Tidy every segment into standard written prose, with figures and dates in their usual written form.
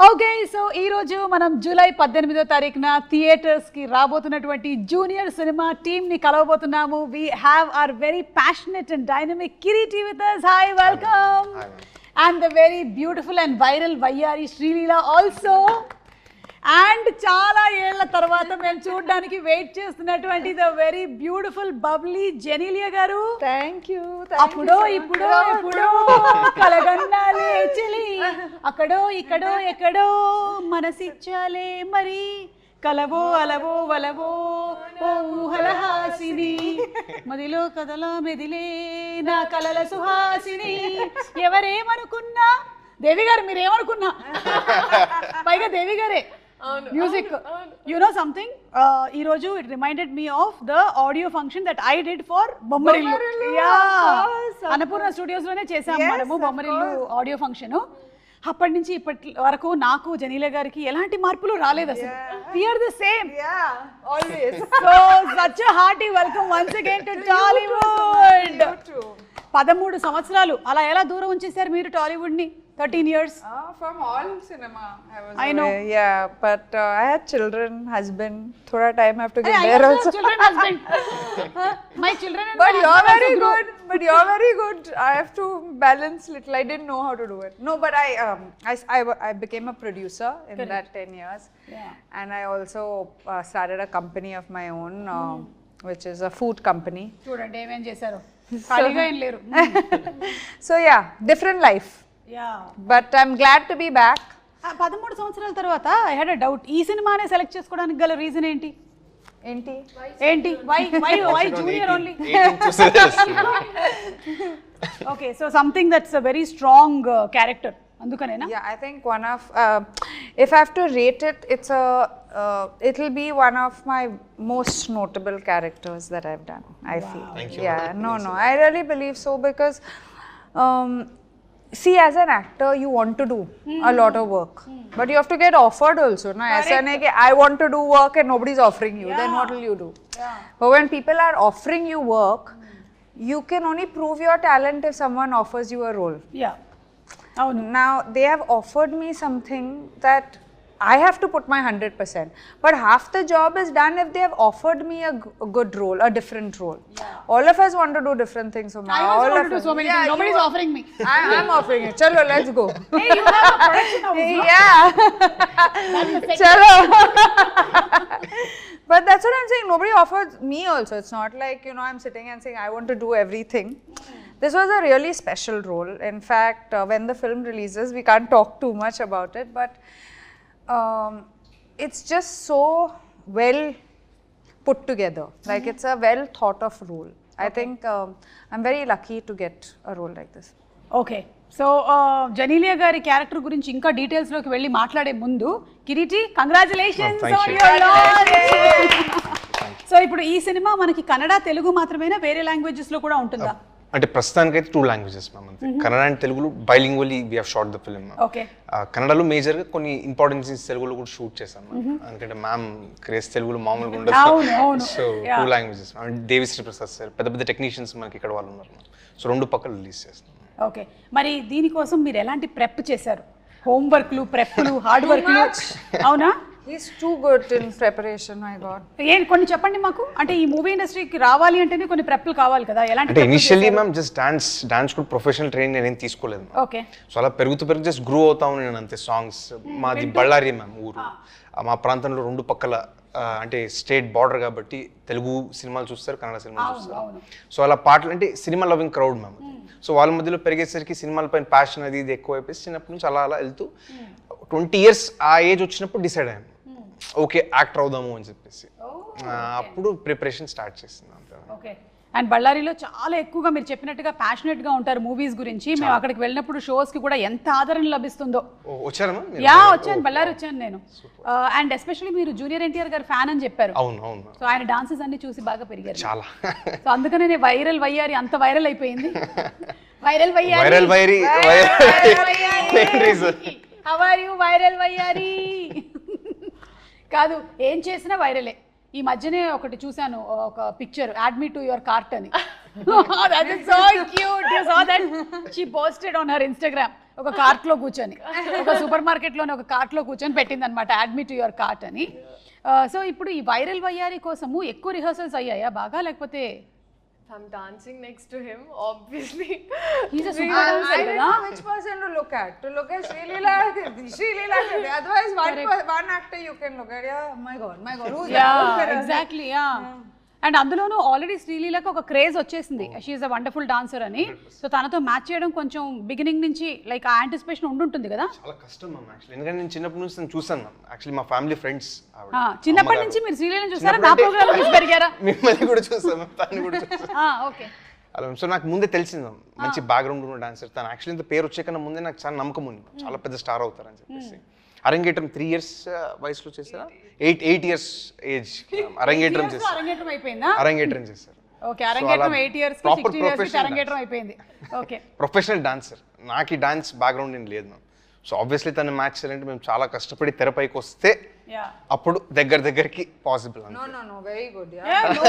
Okay, so ఈ రోజు మనం జూలై 18వ తారీఖున థియేటర్స్ కి రాబోతున్నటువంటి జూనియర్ సినిమా టీమ్ ని కలవబోతున్నాము. We have our very passionate and dynamic Kireeti with us. Hi, welcome. And the very beautiful and viral Vayyari Srileela also. And చాలా ఏళ్ల తర్వాత మేము చూడడానికి వెయిట్ చేస్తున్నటువంటి the very beautiful bubbly Genelia garu. Thank you. అప్పుడో ఇప్పుడో ఎప్పుడో కలగన్నాలే చెలి, అక్కడో ఇక్కడో ఎక్కడో మనసిచ్చాలే మరి, కలవో అలవో వలవో ఓ ఊహలహాసిని, మదిలో కదల మెదిలే నా కలల సుహాసిని. ఎవరేమనుకున్నా దేవి గారు, మీరేమనుకున్నా పైగా దేవి గారే మ్యూజిక్. యు నో సంథింగ్, ఈ రోజు it reminded me of the audio function that I did for Bommarillu. Annapurna studios లోనే చేసాము మనము బొమ్మరిల్లు ఆడియో ఫంక్షన్. అప్పటి నుంచి ఇప్పటి వరకు నాకు జెనీలియా గారికి ఎలాంటి మార్పులు రాలేదు అసలు. We are the same. Yeah, always. So such a hearty welcome once again to Tollywood. 13 సంవత్సరాలు అలా ఎలా దూరం ఉంచేశారు మీరు టాలీవుడ్ ని? 13 years. From all cinema I know. Yeah, but I had children, husband. Thoda time I have to get there also. Children, husband. My children and But my you're husband very also good. But you're very good. I have to balance little. I didn't know how to do it. No, but I became a producer in that 10 years. Yeah. And I also started a company of my own, which is a food company. చూడండి ఏమేం చేశారు, ఖాళీగా ఏం లేరు. So yeah, different life. Yeah. But I'm glad to be back. 13 సంవత్సరాల తర్వాత I had a doubt, ఈ సినిమానే సెలెక్ట్ చేసుకోవడానికి గల రీజన్ ఏంటి? ఏంటి why junior only? Okay, so something that's a very strong character, అందుకనేనా? Yeah, I think one of if I have to rate it, it'll be one of my most notable characters that I've done. I feel. Thank you. Yeah, no, I really believe so because see, as an actor, you want to do a lot of work, but you have to get offered also. No, aisa nahi ki I want to do work and nobody's offering you. Then what will you do? Yeah. But when people are offering you work, you can only prove your talent if someone offers you a role. Yeah. అవును. Now they have offered me something that I have to put my 100%, but half the job is done if they have offered me a good role, a different role. Yeah. All of us want to do different things. So I also want to do so many things. Nobody's offering me. I'm offering it. Chalo, let's go. Hey, you have a production house, no? Yeah. Chalo. But that's what I'm saying. Nobody offered me also. It's not like, I'm sitting and saying I want to do everything. This was a really special role. In fact, when the film releases, we can't talk too much about it, but it's just so well put together. Like it's a well thought of role. I think I'm very lucky to get a role like this. Okay, so Genelia గారి character గురించి ఇంకా details లోకి వెళ్ళి మాట్లాడే ముందు, Kireeti congratulations on your launch. So ఇప్పుడు ఈ cinema మనకి కన్నడ తెలుగు మాత్రమేనా, వేరే లాంగ్వేజెస్ లో కూడా ఉంటుందా? అంటే ప్రస్తుతానికి అయితే 2 languages మ్యామ్, అంతే. కన్నడ అండ్ తెలుగులో bilingually we have shot the film. Okay. కన్నడలో మేజర్గా కొన్ని ఇంపార్టెంట్ సీన్స్ తెలుగులో కూడా షూట్ చేశాం. ఎందుకంటే మ్యామ్ క్రేజ్ తెలుగులో మామూలుగా ఉండదు. So 2 languages. Devi Sri Prasad sir, పెద్ద పెద్ద టెక్నీషియన్స్ మనకి ఇక్కడ వాళ్ళు ఉన్నారు. సో 2 పక్కలు రిలీజ్ చేస్తాం. ఓకే, మరి దీనికోసం మీరు ఎలాంటి ప్రెప్ చేశారు? హోంవర్క్లు, ప్రెప్లు, హార్డ్ వర్క్లు, అవునా? He's too good in preparation, my God. కొన్ని చెప్పండి మాకు. అంటే ఈ మూవీ ఇండస్ట్రీకి రావాలి అంటేనే కొన్ని ప్రెప్లు కావాలి కదా, ఎలాంటి? అంటే ఇనిషియల్లీ మ్యామ్ జస్ట్ డాన్స్ కూడా ప్రొఫెషనల్ ట్రైనింగ్ నేనేం తీసుకోలేదు. ఓకే. సో అలా పెరుగుతూ జస్ట్ గ్రో అవుతాను నేను అంతే. సాంగ్స్ మాది బళ్ళారి మ్యామ్ ఊరు. మా ప్రాంతంలో 2 పక్కల అంటే స్టేట్ బార్డర్ కాబట్టి తెలుగు సినిమాలు చూస్తారు, కన్నడ సినిమాలు చూస్తారు. సో అలా పాటలు అంటే cinema loving crowd ma'am. So వాళ్ళ మధ్యలో పెరిగేసరికి సినిమాల పైన ప్యాషన్ అది ఇది ఎక్కువ అయిపోయి చిన్నప్పటి నుంచి అలా వెళ్తూ 20 years ఆ ఏజ్ వచ్చినప్పుడు డిసైడ్ అయ్యాను, ఓకే యాక్టర్ అవుదాము అని చెప్పేసి. అప్పుడు ప్రిపరేషన్ స్టార్ట్ చేసింది. ఓకే. అండ్ బళ్ళారిలో చాలా ఎక్కువగా మీరు చెప్పినట్టుగా ప్యాషనెట్ గా ఉంటారు మూవీస్ గురించి. మేము అక్కడికి వెళ్ళినప్పుడు షోస్ కి కూడా ఎంత ఆదరణ లభిస్తుందో. వచ్చారా? వచ్చాను, బళ్ళారి వచ్చాను నేను. అండ్ ఎస్పెషల్లీ మీరు జూనియర్ ఎన్టీఆర్ గారి ఫ్యాన్ అని చెప్పారు. అవును. సో ఆయన డాన్సెస్ అన్ని చూసి బాగా పెరిగారు చాలా. సో అందుకనే వైరల్ వయ్యారి అంత వైరల్ అయిపోయింది. వైరల్ వయ్యారి, హౌ ఆర్ యు వైరల్ వయ్యారి? కాదు, ఏం చేసినా వైరలే. ఈ మధ్యనే ఒకటి చూసాను, ఒక picture, add me to your cart అని. That is so cute. You saw that? She posted on her Instagram. ఒక కార్ట్ లో కూర్చొని, ఒక సూపర్ మార్కెట్ లోనే ఒక కార్ట్ లో కూర్చొని పెట్టింది అనమాట, అడ్మిట్ టు యువర్ కార్ట్ అని. సో ఇప్పుడు ఈ వైరల్ వయ్యారి కోసము ఎక్కువ రిహర్సల్స్ అయ్యాయా బాగా, లేకపోతే I'm dancing next to him, obviously. he's a super I dancer don't కదా? know which person to look at. To look at Sri Leela. Otherwise, one actor you can look at. Yeah, my God. Who's Yeah, exactly. Yeah. And అందులోనూ already శ్రీలీలకు ఒక craze వచ్చేసింది, she is a wonderful dancer అని. So తనతో match చేయడం కొంచెం beginning నుంచి like ఆ anticipation ఉండుంటుంది కదా. చాలా కష్టం మ్యామ్ యాక్చువల్లీ, ఎందుకంటే నేను చిన్నప్పటి నుంచి తను చూసాను మ్యామ్. యాక్చువల్లీ మా ఫ్యామిలీ ఫ్రెండ్స్ చిన్నప్పటి నుంచి మీరు శ్రీలీలను చూసారా, నా ప్రోగ్రామ్ చూసి పెరిగారా? మిమ్మల్ని కూడా చూసాను, తను కూడా చూసాను. ఓకే. అలా సో నాకు ముందే తెలిసింది మ్యామ్, మంచి బ్యాక్గ్రౌండ్ ఉన్న డాన్సర్ తను. యాక్చువల్లీ ఇంత పేరు వచ్చే కన్నా ముందే నాకు చాలా నమ్మకం ఉంది, చాలా పెద్ద స్టార్ అవుతారని చెప్పేసి. అరంగేట్రం 3 years వయసులో చేశారా, 8 years ఏజ్ అరంగేట్రం చేశారు. అరంగేట్రం అయిపోయిందా? అరంగేట్రం చేశారు. ఓకే, అరంగేట్రం 8 years కి 16 years కి అరంగేట్రం అయిపోయింది. Okay, professional dancer. నాకు ఈ డాన్స్ బ్యాక్గ్రౌండ్ ఏం లేదు మ్యామ్. సో ఆబ్వియస్లీ తను మ్యాచ్ చేయాలంటే మేము చాలా కష్టపడి తెరపైకి వస్తే అప్పుడు దగ్గరికి possible. No, very good. Yeah. Yeah, no,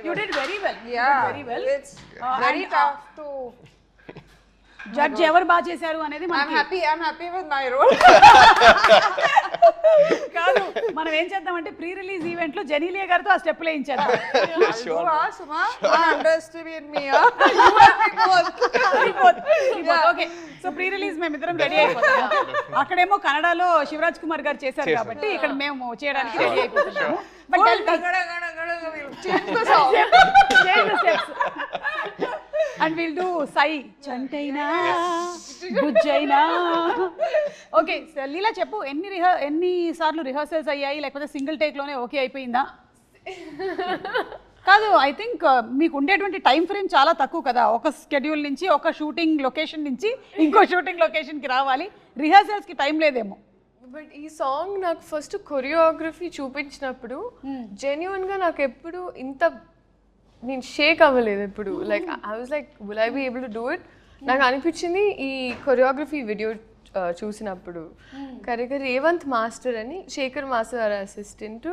you did very well. Yeah, very well. It's very tough to. Judge ఎవరు బాగా చేశారు అనేది I'm happy with my role. కాదు, మనం ఏం చేద్దామంటే ప్రీ రిలీజ్ ఈవెంట్ లో జెనీలియా గారితో ఆ స్టెప్ వేయించేద్దాం. Suma, don't underestimate me. Okay, so pre release మేము ఇద్దరం రెడీ అయిపోతాం. అక్కడేమో కన్నడలో శివరాజ్ కుమార్ గారు చేశారు కాబట్టి ఇక్కడ మేము చేయడానికి రెడీ అయిపోతున్నాము. But Change the song. And will do Sye చంటైనా బుజ్జైనా. ఓకే లీలా చెప్పు, ఎన్ని సార్లు రిహర్సల్స్ అయ్యాయి, లేకపోతే సింగిల్ టేక్ లోనే ఓకే అయిపోయిందా? కాదు, ఐ థింక్ మీకు ఉండేటువంటి టైం ఫ్రేమ్ చాలా తక్కువ కదా, ఒక స్కెడ్యూల్ నుంచి ఒక షూటింగ్ లొకేషన్ నుంచి ఇంకో షూటింగ్ లొకేషన్కి రావాలి, రిహర్సల్స్కి టైం లేదేమో. బట్ ఈ సాంగ్ నాకు ఫస్ట్ కొరియోగ్రఫీ చూపించినప్పుడు జెన్యున్గా నాకు ఎప్పుడు ఇంత నేను షేక్ అవ్వలేదు ఎప్పుడు. Like I was like will I be able to do it. నాకు అనిపించింది ఈ కొరియోగ్రఫీ వీడియో చూసినప్పుడు కరెక్ట్గా రేవంత్ మాస్టర్ అని, శేఖర్ మాస్టర్ గారి assistant,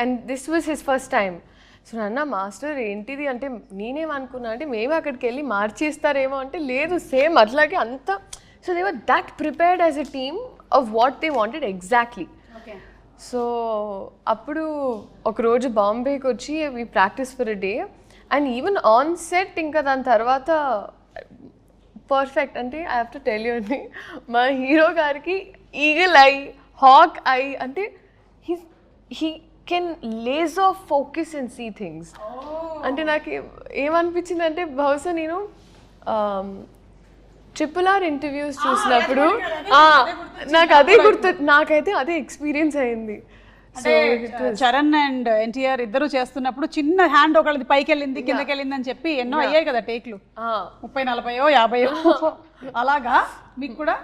and this was his first time. So నాన్న మాస్టర్ ఏంటిది అంటే నేనేమనుకున్నా అంటే మేము అక్కడికి వెళ్ళి మార్చేస్తారేమో అంటే లేదు, సేమ్ అట్లాగే అంత. So they were that prepared as a team of what they wanted exactly. So అప్పుడు ఒకరోజు బాంబేకి వచ్చి we practice for a day, and even on set ఇంకా దాని తర్వాత పర్ఫెక్ట్. అంటే I have to tell you అండి, మా హీరో గారికి ఈగల్ ఐ, హాక్ ఐ, అంటే he can laser focus and see things. అంటే నాకు ఏమనిపించింది అంటే బహుశా నేను RRR ఇంటర్వ్యూస్ చూసినప్పుడు నాకు అదే గుర్తు, నాకైతే అదే ఎక్స్పీరియన్స్ అయింది. చరణ్ అండ్ ఎన్టీఆర్ ఇద్దరు చేస్తున్నప్పుడు చిన్న హ్యాండ్ ఒకళ్ళది పైకి వెళ్ళింది కిందకి వెళ్ళింది అని చెప్పి ఎన్నో అయ్యాయి కదా టేక్లు, 30, 40, 50 అలాగా. మీకు కూడా?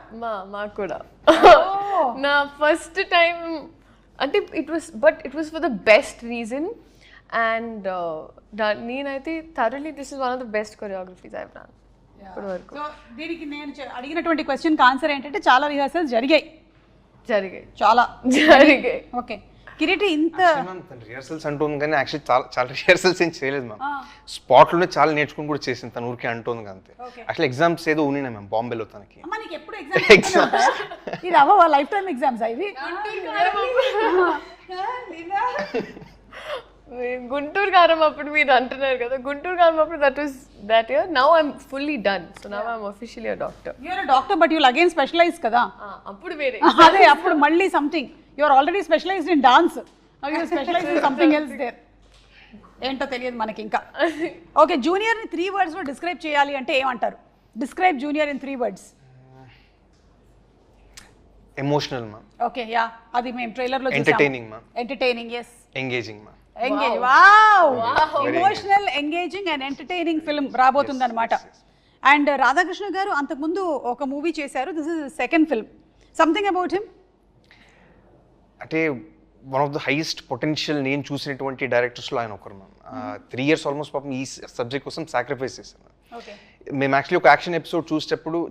మాకు కూడా నా ఫస్ట్ టైం అంటే it was for the best reason. And నేనైతే thoroughly this is one of the best choreographies I have done ఇప్పటి వరకు. సో దీనికి నేను అడిగినటువంటి క్వశ్చన్కి ఆన్సర్ ఏంటంటే చాలా రిహర్సల్స్ జరిగాయి. చాలా జరిగాయి. ఓకే కిరీటి, ఇంత రిహర్సల్స్ అంటుంది కానీ యాక్చువల్లీ చాలా రిహర్సల్స్ ఏం చేయలేదు మ్యామ్. స్పాట్లోనే చాలా నేర్చుకుని కూడా చేసింది తను, ఊరికే అంటుంది అంతే. యాక్చువల్లీ ఎగ్జామ్స్ ఏదో ఉన్నాయి మ్యామ్ బాంబేలో తనకి. ఎప్పుడు ఎగ్జామ్స్? ఇది అవ్వ లైఫ్ టైం ఎగ్జామ్స్ ఇవి? గుంటూరు కారం అప్పుడు మీరు అంటున్నారు కదా, గుంటూరు కారం అప్పుడు that year. Now I'm fully done, so now I'm officially a doctor. You are a doctor but you'll again specialize కదా. అప్పుడు వేరే అదే, అప్పుడు మళ్ళీ something. You are already specialized in dance, now you specialize in something else there. ఏంటో తెలియదు మనకి ఇంకా. ఓకే, జూనియర్ని 3 words లో డిస్క్రైబ్ చేయాలి అంటే ఏమంటారు? Describe junior in 3 words. Emotional ma'am. Okay, yeah, అది మేము ట్రైలర్ లో చూసాము. Entertaining ma'am. Entertaining, yes. Engaging ma'am. Engage. Wow. Emotional, engaging and entertaining film రాబోతుంది అనమాట. అండ్ రాధాకృష్ణ గారు అంతకుముందు ఒక మూవీ చేశారు, this is second film. Something about him అంటే one of the highest potential నేను చూసినటువంటి డైరెక్టర్స్లో ఆయన ఒకరు మ్యామ్. 3 years ఆల్మోస్ట్ పాపం ఈ సబ్జెక్ట్ కోసం సాక్రిఫైస్ చేశాను. మేము యాక్చువల్లీ ఒక యాక్షన్ ఎపిసోడ్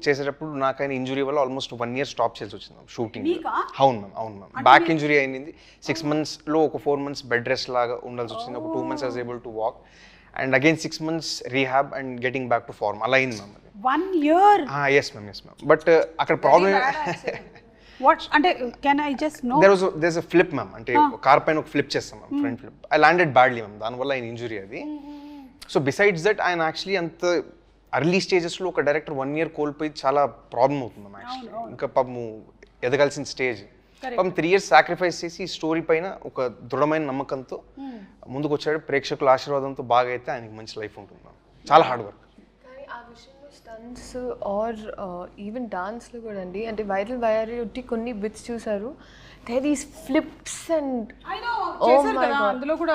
చేసేటప్పుడు నాకు ఆయన ఇంజురీ వల్ల ఆల్మోస్ట్ 1 year స్టాప్ చేయాల్సి వచ్చింది మ్యామ్ షూటింగ్. అవును మ్యామ్. బ్యాక్ ఇంజురీ అయింది. 6 monthsలో ఒక 4 months బెడ్ రెస్ట్ లాగా ఉండాల్సి వచ్చింది. ఒక 2 months I was able to walk. And again 6 months rehab and getting back to form అలా అయింది ma'am. 1 year. Yes ma'am. But అక్కడ ప్రాబ్లమ్ వాట్ అంటే can I just no there's a flip ma'am. అంటే car పైన ఒక flip చేస్తాం ma'am, front flip. I landed badly ma'am, దానివల్ల ఆయన ఇంజురీ అది. సో బిసైడ్స్ దట్ ఆయన యాక్చువల్లీ అంత అర్లీ స్టేజెస్లో ఒక డైరెక్టర్ 1 year కోల్పోయి చాలా ప్రాబ్లం అవుతుంది మ్యామ్ యాక్చువల్లీ. ఇంకా పాపము ఎదగాల్సిన స్టేజ్ పాపం 3 years సాక్రిఫైస్ చేసి ఈ స్టోరీ పైన ఒక దృఢమైన నమ్మకంతో ముందుకు వచ్చాడు. ప్రేక్షకుల ఆశీర్వాదంతో బాగా అయితే ఆయనకి మంచి లైఫ్ ఉంటుంది మ్యామ్. చాలా హార్డ్ వర్క్. కానీ ఆ విషయంలో స్టంట్స్ ఆర్ ఈవెన్ డాన్స్లో కూడా అండి, అంటే వైరల్ వైరల్ ఒట్టి కొన్ని బిట్స్ చూసారు, there these flips and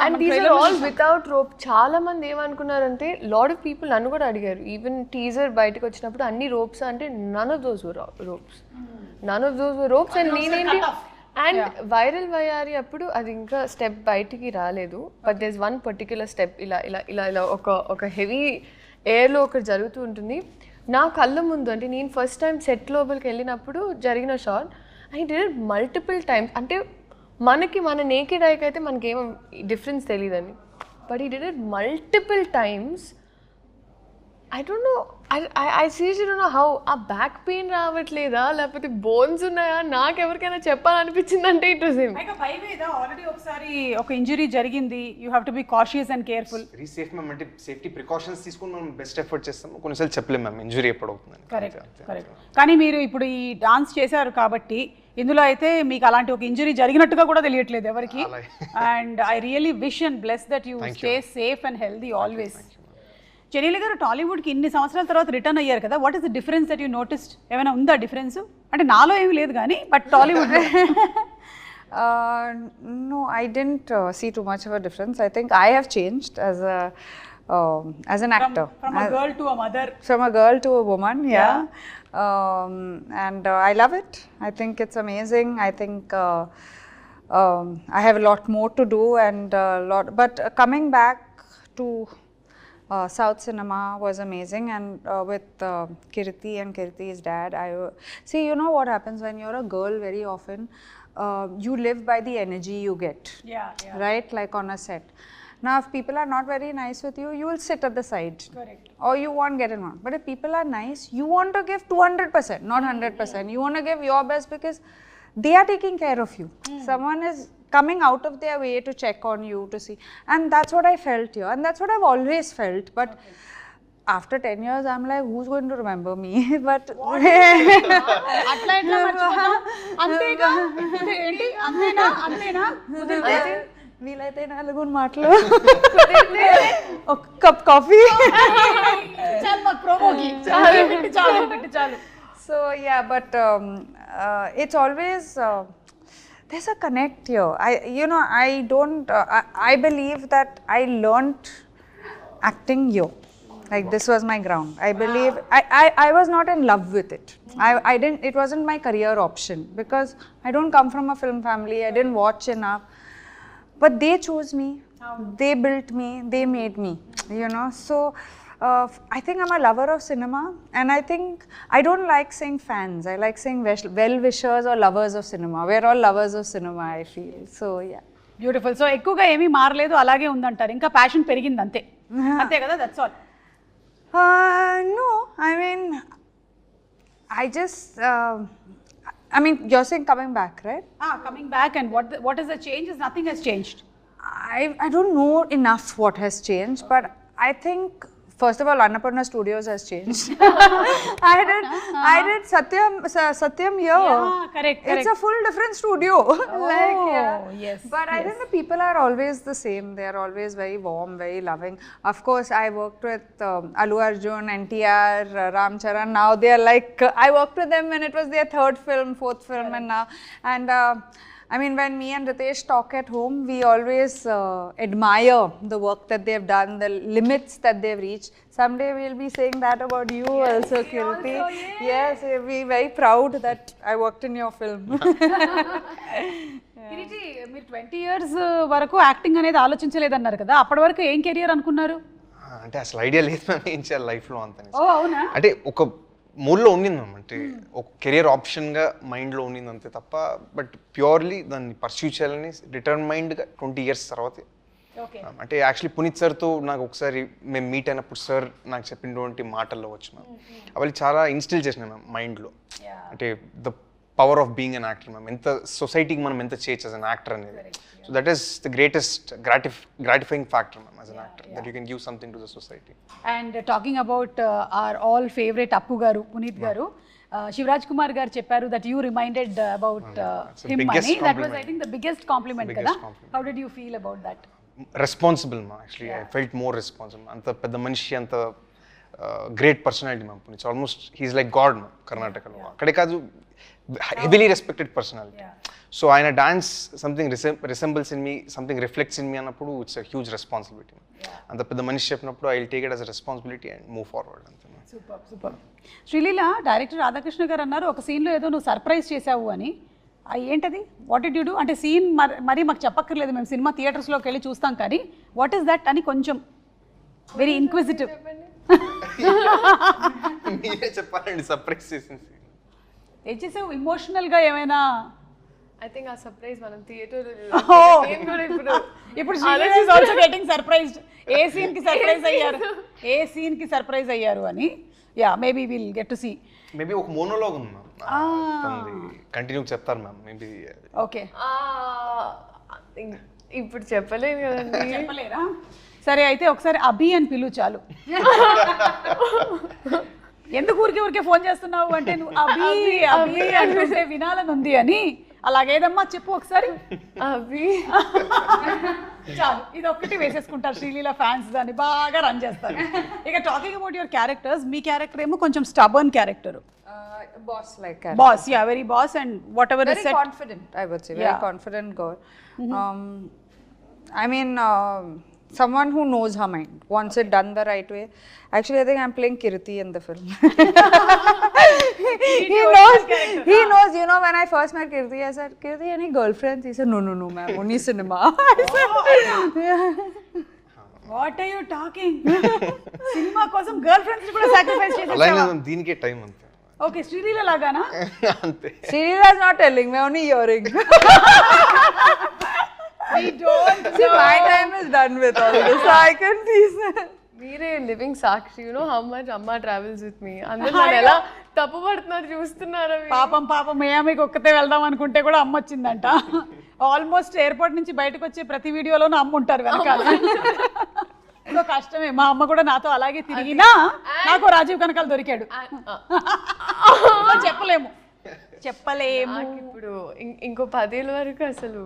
and these are all without rope. చాలా మంది ఏమనుకున్నారంటే లాట్ ఆఫ్ పీపుల్ నన్ను కూడా అడిగారు, ఈవెన్ టీజర్ బయటకు వచ్చినప్పుడు అన్ని రోప్స్ అంటే none of those were ropes and నేనేంటి అండ్ వైరల్ వయారి అప్పుడు అది ఇంకా స్టెప్ బయటికి రాలేదు, but there is one particular step ఇలా ఇలా ఇలా ఇలా ఒక హెవీ ఎయిర్లో ఒకటి జరుగుతూ ఉంటుంది నా కళ్ళ ముందు. అంటే నేను ఫస్ట్ టైం సెట్ లోపలికి వెళ్ళినప్పుడు జరిగిన shot. I did multiple times. అంటే మనకి మన నేకెడ్ ఐకి అయితే మనకేం డిఫరెన్స్ తెలియదండి, బట్ ఈ did it multiple times. I don't know, I seriously don't know how. ఆ బ్యాక్ పెయిన్ రావట్లేదా లేకపోతే బోన్స్ ఉన్నాయా, నాకు ఎవరికైనా చెప్పాలనిపించింది అంటే ఇట్ వాస్ హిమ్. ఆల్రెడీ ఒకసారి ఒక ఇంజరీ జరిగింది, you have to be cautious and careful. Very safe ma'am. అంటే సేఫ్టీ ప్రికాషన్స్ తీసుకుని మనం బెస్ట్ ఎఫర్ట్ చేస్తాం. కొన్నిసార్లు చెప్పలేము మ్యామ్ ఇంజరీ ఎప్పుడు అవుతుందని. కరెక్ట్. కానీ మీరు ఇప్పుడు ఈ డాన్స్ చేశారు కాబట్టి ఇందులో అయితే మీకు అలాంటి ఒక ఇంజరీ జరిగినట్టుగా కూడా తెలియట్లేదు ఎవరికి. And I really wish and bless that you stay safe and healthy always. Genelia garu టాలీవుడ్కి ఇన్ని సంవత్సరాల తర్వాత రిటర్న్ అయ్యారు కదా, what is the difference that you noticed? ఏమైనా ఉందా డిఫరెన్స్? అంటే నాలో ఏమి లేదు కానీ but Tollywood. No, I didn't see too much of a difference. I think I have changed as an actor. From a girl to a mother. From a girl to a woman, yeah. And I love it. I think it's amazing. I think I have a lot more to do and but coming back to South cinema was amazing, and with Kirti and Kirti's dad, see, you know what happens when you're a girl very often, you live by the energy you get, right? Like on a set. Now, if people are not very nice with you, you will sit at the side. Correct. Or you won't get involved. But if people are nice, you want to give 200%, not 100%. You want to give your best because they are taking care of you. Someone is coming out of their way to check on you, to see. And that's what I felt here. And that's what I've always felt. But after 10 years, I'm like, who's going to remember me? But అట్లా ఎట్లా మర్చిపోతాం? అంతేగా ఏంటి అంతేనా వీలైతే 4 మాటలు, ఒక cup coffee. చాలు మాకు ప్రోమోకి చాలు. So yeah, but it's always there's a connect here. I believe that I learnt acting here. Like this was my ground. I believe I was not in love with it. I didn't. It wasn't my career option because I don't come from a film family. I didn't watch enough. But they chose me, they built me, they made me, you know. So I think I'm a lover of cinema, and I think I don't like saying fans. I like saying well-wishers or lovers of cinema. We're all lovers of cinema, I feel. So yeah. Beautiful. So ఎక్కువగా ఏమీ మారలేదు, అలాగే ఉందంటారు, ఇంకా passion పెరిగింది అంతే కదా? That's all. No, I mean, I mean, you're saying coming back, right? Coming back, and what is the change? Nothing has changed. I don't know enough what has changed, but I think first of all, Annapurna Studios has changed. I did Satyam here. Yeah, correct. It's a full different studio. Yes. But I think the people are always the same. They are always very warm, very loving. Of course, I worked with Allu Arjun, NTR, Ram Charan. Now they are like, I worked with them when it was their 3rd film, 4th film, and now, and I mean, when me and Ritesh talk at home, we always admire the work that they've done, the limits that they've reached. Someday we'll be saying that about you also, Kirti. Yes, we'll be very proud that I worked in your film. Kireeti, మీరు 20 years వరకు acting అనేది ఆలోచించలేదన్నారు కదా, అప్పటి వరకు ఏం career అనుకున్నారు? అంటే అసలు ఐడియా లేదు మ్యామ్ ఏం చేయాలి లైఫ్లో అంత. అవునా? అంటే ఒక మూడ్లో ఉండింది మ్యామ్, అంటే ఒక కెరియర్ ఆప్షన్గా మైండ్లో ఉండింది అంతే తప్ప, బట్ ప్యూర్లీ దాన్ని పర్స్యూ చేయాలని డిటర్మైండ్గా 20 years తర్వాత ఓకే అంటే యాక్చువల్లీ పునీత్ సార్తో నాకు ఒకసారి మేము మీట్ అయినప్పుడు సార్ నాకు చెప్పినటువంటి మాటల్లో వచ్చి మ్యామ్ అవి చాలా ఇన్స్టిల్ చేసినాయి మ్యామ్ మైండ్లో. అంటే the power of being an actor ma'am, ఎంత సొసైటీకి మనం ఎంత చేయొచ్చు యాజ్ అన్ యాక్టర్ అనేది. So that is the greatest gratifying factor ma'am as an actor, that you can give something to the society. And talking about our all favourite Appu garu, Puneeth garu, Shivaraj Kumar garu చెప్పారు that you reminded about him అని. That was I think the biggest compliment కదా. How did you feel about that? Responsible ma'am actually I felt more responsible. అంత పెద్ద మనిషి, అంత great personality ma'am Puneeth. Almost he's like god ma'am కర్ణాటకలో. అక్కడే కాదు, heavily respected personality. So ఆయన dance something resembles in me, something reflects in me అన్నప్పుడు it's a huge responsibility. అంత పెద్ద మనిషి చెప్పినప్పుడు I will take it as a responsibility and move forward అంతే. Super super. Sreeleela, director Radhakrishna garu అన్నారు ఒక సీన్లో ఏదో నువ్వు సర్ప్రైజ్ చేసావు అని. ఏంటది? What did you do? అంటే సీన్ మరీ మాకు చెప్పక్కర్లేదు, మేము సినిమా థియేటర్స్లోకి వెళ్ళి చూస్తాం, కానీ వాట్ ఈస్ దట్ అని కొంచెం వెరీ ఇన్క్విజిటివ్. మీరే చెప్పాలండి సర్ప్రైజ్ చేసింది. ఏం చేసావు? ఇమోషనల్గా ఏమైనా? ఐ థింక్ ఆ సర్ప్రైజ్ మనం థియేటర్ ఇప్పుడు Sreeleela is also getting surprised. ఏ సీన్కి సర్ప్రైజ్ అయ్యారు అని. Yeah, maybe will get to see. Maybe ఒక మోనోలాగ్ ఉంది మ్యామ్, కంటిన్యూ చెప్తారు మ్యామ్ మేబీ. ఓకే, ఇప్పుడు చెప్పలేదు కదండి. చెప్పలేరా? సరే అయితే ఒకసారి అభి అని పిలువు చాలు. ఎందుకు ఊరికే ఫోన్ చేస్తున్నావు అంటే నువ్వు అభి అభి అంటే వినాలని ఉంది అని. అలాగేదమ్మా చెప్పు ఒకసారి. అభి చాలు, ఇది ఒక్కటి వేసేసుకుంటారు శ్రీలీల ఫ్యాన్స్, దాన్ని బాగా రన్ చేస్తారు. ఇక talking about your characters, me character ఏమో కొంచెం stubborn character. Boss like character. Boss, yeah, very boss, and whatever Very is said. confident, I would say. Very confident girl. I mean, someone who knows her mind, wants it done the right way. Actually, I think I'm playing Kirti in the film. He knows, you know, when I first met Kirti, I said, Kirti, any girlfriends? He said, no, ma'am, only cinema. I said, What are you talking? Cinema కోసం girl friends కూడా sacrifice చేసేసావా? దీనికే time అంతే. Okay, Sreeleela లాగానా? అంతే. Srila is not telling me, only hearing. We don't See, my time is done with all this, so I can please. మీరే living Sakshi, you know how much అమ్మ travels with me. అందరూ నన్ను ఎలా తప్పు పడుతున్నారు చూస్తున్నారా? పాపం మియామికి ఒక్కతే వెళ్దాం అనుకుంటే కూడా అమ్మ వచ్చిందంట. ఆల్మోస్ట్ ఎయిర్పోర్ట్ నుంచి బయటకు వచ్చే ప్రతి వీడియోలోనూ అమ్మ ఉంటారు వెనకాల. సో కష్టమే. మా అమ్మ కూడా నాతో అలాగే తిరిగినా నాకు రాజీవ్ కనకాల దొరికాడు. చెప్పలేము. ఇప్పుడు ఇంకో 10 ఏళ్ళ వరకు అసలు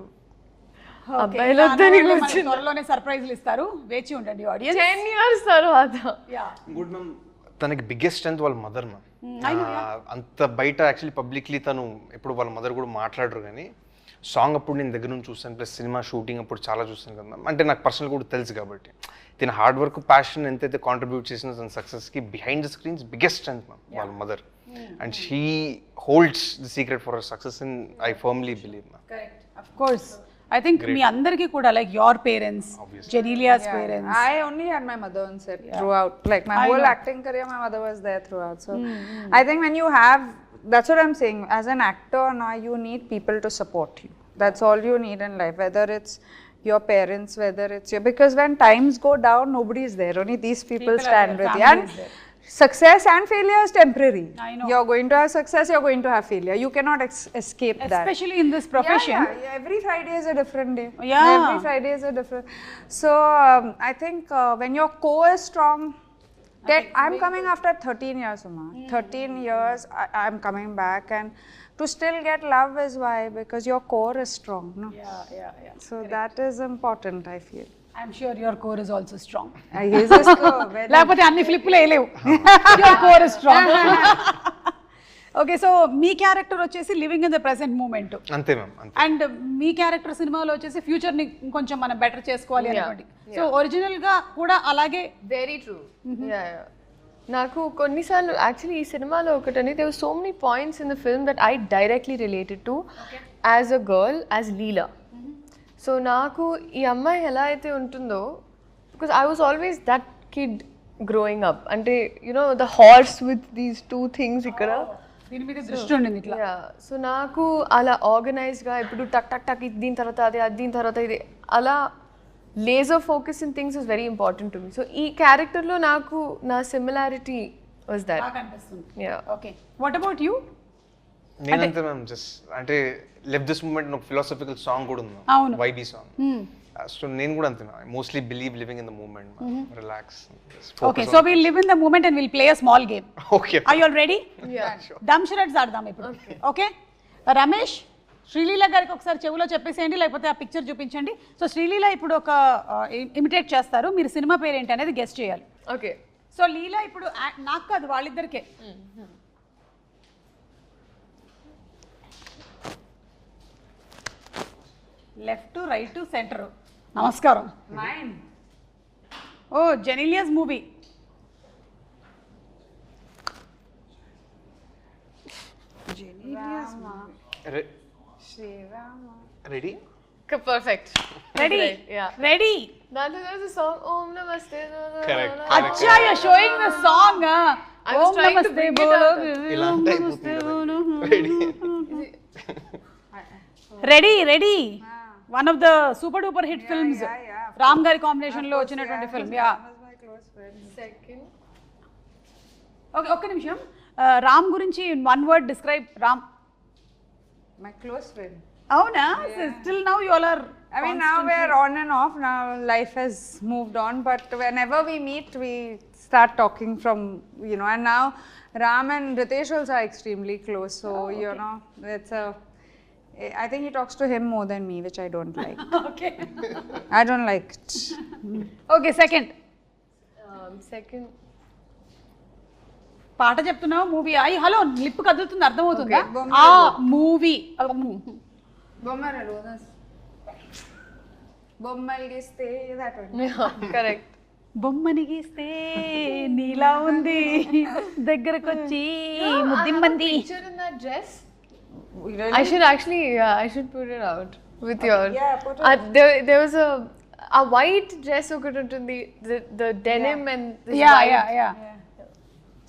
అబ్బాయిలు త్వరలోనే సర్ప్రైజ్లు ఇస్తారు, వేచి ఉండండి ఆడియన్స్. 10 years తర్వాత. గుడ్ మ్యామ్, తనకి బిగ్గెస్ట్ స్ట్రెంత్ వాళ్ళ మదర్ మ్యామ్. అంత బయట యాక్చువల్లీ పబ్లిక్లీ తను ఎప్పుడు వాళ్ళ మదర్ కూడా మాట్లాడరు, కానీ సాంగ్ అప్పుడు నేను దగ్గర నుంచి చూస్తాను, ప్లస్ సినిమా షూటింగ్ అప్పుడు చాలా చూస్తాను కదా మ్యామ్. అంటే నాకు పర్సనల్ కూడా తెలుసు కాబట్టి తన హార్డ్ వర్క్, ప్యాషన్ ఎంతైతే కాంట్రిబ్యూట్ చేసిన తన సక్సెస్కి behind the screens biggest strength ma'am వాళ్ళ mother. And she holds the secret for her success in I firmly believe ma'am. Of course, I think మీ అందరికీ కూడా like your parents, Genelia's parents. I only had my mother on set throughout. Like my whole acting career, my mother was there throughout. So I think when you have, that's what I'm saying. As an actor now, you need people to support you. That's all you need in life. Whether it's your parents, whether it's your, because when times go down, nobody is there. Only these people stand with you. And success and failure is temporary. I know. You're going to have success, you're going to have failure. You cannot escape that. Especially in this profession. Yeah, every Friday is a different day. Yeah. Every Friday is a different. So I think when your core is strong, I'm coming after 13 years, Uma. 13 years, I'm coming back, and to still get love is why, because your core is strong. No? Yeah. So that is important, I feel. I'm sure your core is also strong. His is very. లేకపోతే అన్ని ఫ్లిప్పులు వేయలేవు. Your core is strong. Okay, so మీ character వచ్చేసి living in the present moment. అంతే ma'am, అంతే. And మీ character సినిమాలో వచ్చేసి ఫ్యూచర్ ని కొంచెం మనం బెటర్ చేసుకోవాలి అనుకోండి. సో ఒరిజినల్ గా కూడా అలాగే. Very true. నాకు కొన్నిసార్లు యాక్చువల్లీ ఈ సినిమాలో ఒకటని there were so many points in the film that I directly related to as a girl, as Leela. So నాకు ఈ అమ్మాయి ఎలా అయితే ఉంటుందో, because I was always that kid growing up. అంటే you know the horse with these 2 things ఇక్కడ దీని మీద దృష్టి ఉండింది ఇట్లా. సో నాకు అలా ఆర్గనైజ్గా ఇప్పుడు టక్ టక్ టక్ ఇది దీని తర్వాత అది, అది దీని తర్వాత ఇది, అలా laser focus in things is very important to me. So ఈ క్యారెక్టర్లో నాకు నా సిమిలారిటీ వాజ్ దట్. బాగా అనిపిస్తుంది. Yeah. Okay, what about you? నేనంతే మ్యామ్, జస్ట్ అంటే లివ్ దిస్ మూమెంట్ ఒక ఫిలాసఫికల్ సాంగ్ కూడా ఉంది, అవును. Vibey song. సో నేను కూడా అంతే, mostly believe living in the moment, relax. Okay, so will live in the moment and will play a small game. Okay, are you all ready? Yeah. Dumb charades ఆడదాం ఇప్పుడు. Okay, Ramesh Sreeleela గారికి ఒకసారి చెవులో చెప్పేసేయండి, లేకపోతే ఆ పిక్చర్ చూపించండి. సో శ్రీలీల ఇప్పుడు ఒక ఇమిటేట్ చేస్తారు, మీరు సినిమా పేరు ఏంటి అనేది గెస్ట్ చేయాలి. ఓకే. సో లీలా ఇప్పుడు నాకు కాదు, వాళ్ళిద్దరికే. Left right centre. నమస్కారం. Mine. ఓ జెనిలియస్ movie. Srirama. Ready? Perfect. Ready? Yeah. Ready? దాంట్లో there was a song, Om Namaste. Correct. అచ్చా, you are showing the song. I was trying to bring it out. ఇలా అంటే ready? Ready ready, one of the super duper hit films. yeah. Ram గారి combination లో వచ్చినటువంటి film. Yeah, That was my close friend. Second. Okay, ఒక్క నిమిషం. రామ్ గురించి one word describe. Ram. My close friend. అవునా? Still now you all are. I mean, now we're on and off. Now life has moved on, but whenever we meet, we start talking from, you know, and now Ram and Ritesh also are extremely close. So, you know, it's a, I think he talks to him more than me, which I don't like. Okay I don't like it. Okay, second. Second. పాట చెప్తున్నావు, movie. అయ్యి hello, lip కదులుతుంది, అర్థమవుతుందా? Okay. ఆ movie. Bommara Roses. Bommal giste, that one. Yeah, correct. బొమ్మని గీస్తే నీలా ఉంది, దగ్గరకొచ్చి ముద్దిమ్మంది. Picture in that dress. Really? I should actually, yeah, I should put it out with your. Yeah, put it. There was a white dress ఒకటి ఉంటుంది, the denim and this yeah white. Yeah yeah.